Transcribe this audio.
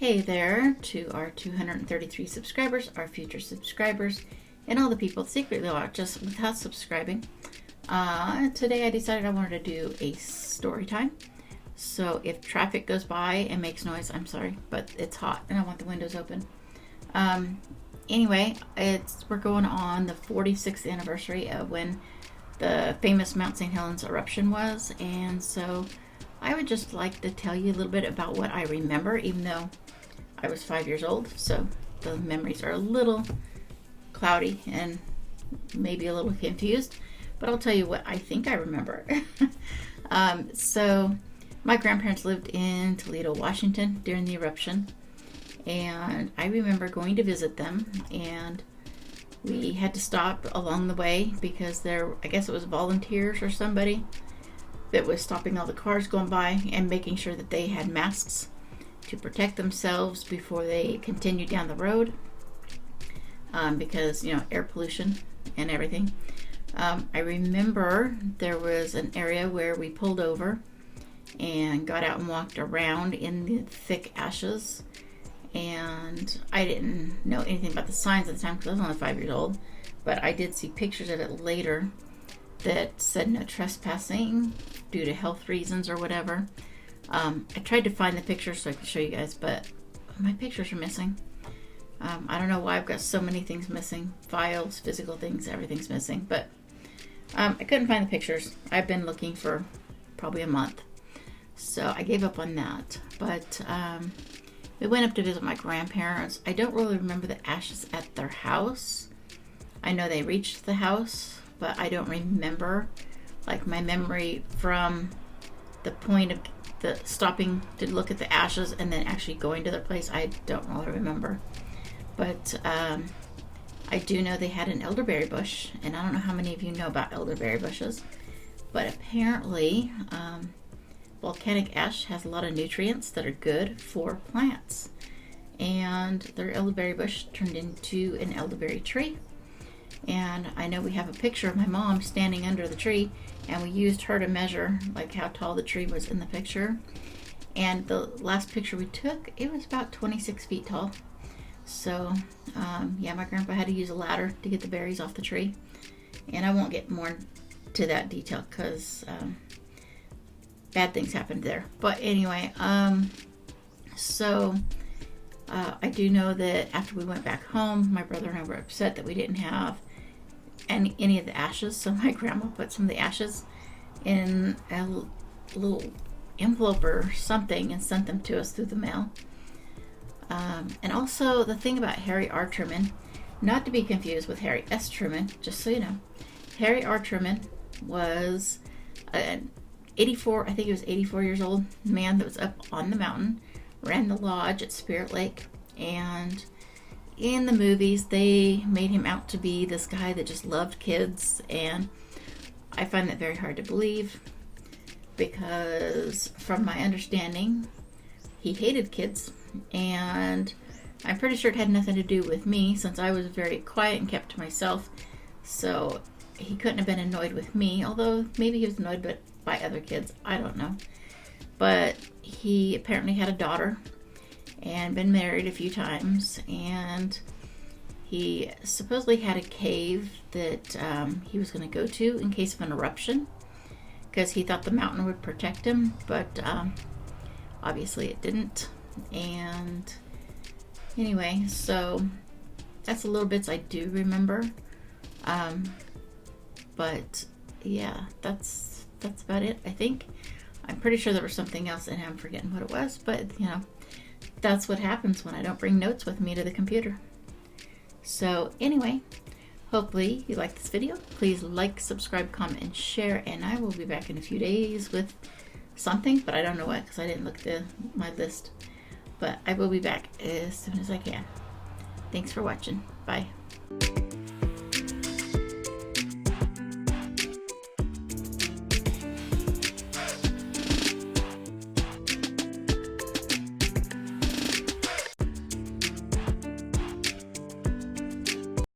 Hey there to our 233 subscribers, our future subscribers, and all the people that secretly watch us without subscribing. Today I decided I wanted to do a story time. So if traffic goes by and makes noise, I'm sorry, but it's hot and I want the windows open. Anyway, we're going on the 46th anniversary of when the famous Mount St. Helens eruption was, and so I would just like to tell you a little bit about what I remember, even though I was 5 years old, so the memories are a little cloudy and maybe a little confused, but I'll tell you what I think I remember. So my grandparents lived in Toledo, Washington during the eruption, and I remember going to visit them, and we had to stop along the way because I guess it was volunteers or somebody that was stopping all the cars going by and making sure that they had masks to protect themselves before they continued down the road, because air pollution and everything. I remember there was an area where we pulled over and got out and walked around in the thick ashes, and I didn't know anything about the signs at the time because I was only 5 years old, but I did see pictures of it later that said no trespassing due to health reasons or whatever. I tried to find the pictures so I could show you guys, but my pictures are missing. I don't know why I've got so many things missing. Files, physical things, everything's missing. But I couldn't find the pictures. I've been looking for probably a month. So I gave up on that. But we went up to visit my grandparents. I don't really remember the ashes at their house. I know they reached the house, but I don't remember. Like my memory from the point of the stopping to look at the ashes and then actually going to their place, I don't really remember. But I do know they had an elderberry bush, and I don't know how many of you know about elderberry bushes, but apparently volcanic ash has a lot of nutrients that are good for plants, and their elderberry bush turned into an elderberry tree. And I know we have a picture of my mom standing under the tree, and we used her to measure like how tall the tree was in the picture. And the last picture we took, it was about 26 feet tall. So yeah, my grandpa had to use a ladder to get the berries off the tree. And I won't get more to that detail because bad things happened there. But anyway, so I do know that after we went back home, my brother and I were upset that we didn't have any of the ashes, so my grandma put some of the ashes in a little envelope or something and sent them to us through the mail. And also the thing about Harry R. Truman, not to be confused with Harry S. Truman, just so you know, Harry R. Truman was an 84 years old man that was up on the mountain, ran the lodge at Spirit Lake, and in the movies they made him out to be this guy that just loved kids, and I find that very hard to believe because from my understanding he hated kids, and I'm pretty sure it had nothing to do with me since I was very quiet and kept to myself, so he couldn't have been annoyed with me, although maybe he was annoyed by other kids, I don't know. But he apparently had a daughter and been married a few times, and he supposedly had a cave that he was going to go to in case of an eruption because he thought the mountain would protect him, but obviously it didn't. And anyway, so that's the little bits I do remember, but yeah, that's about it, I think. I'm pretty sure there was something else and I'm forgetting what it was, but that's what happens when I don't bring notes with me to the computer. So anyway, hopefully you like this video. Please like, subscribe, comment, and share, and I will be back in a few days with something, but I don't know what because I didn't look at my list. But I will be back as soon as I can. Thanks for watching. Bye.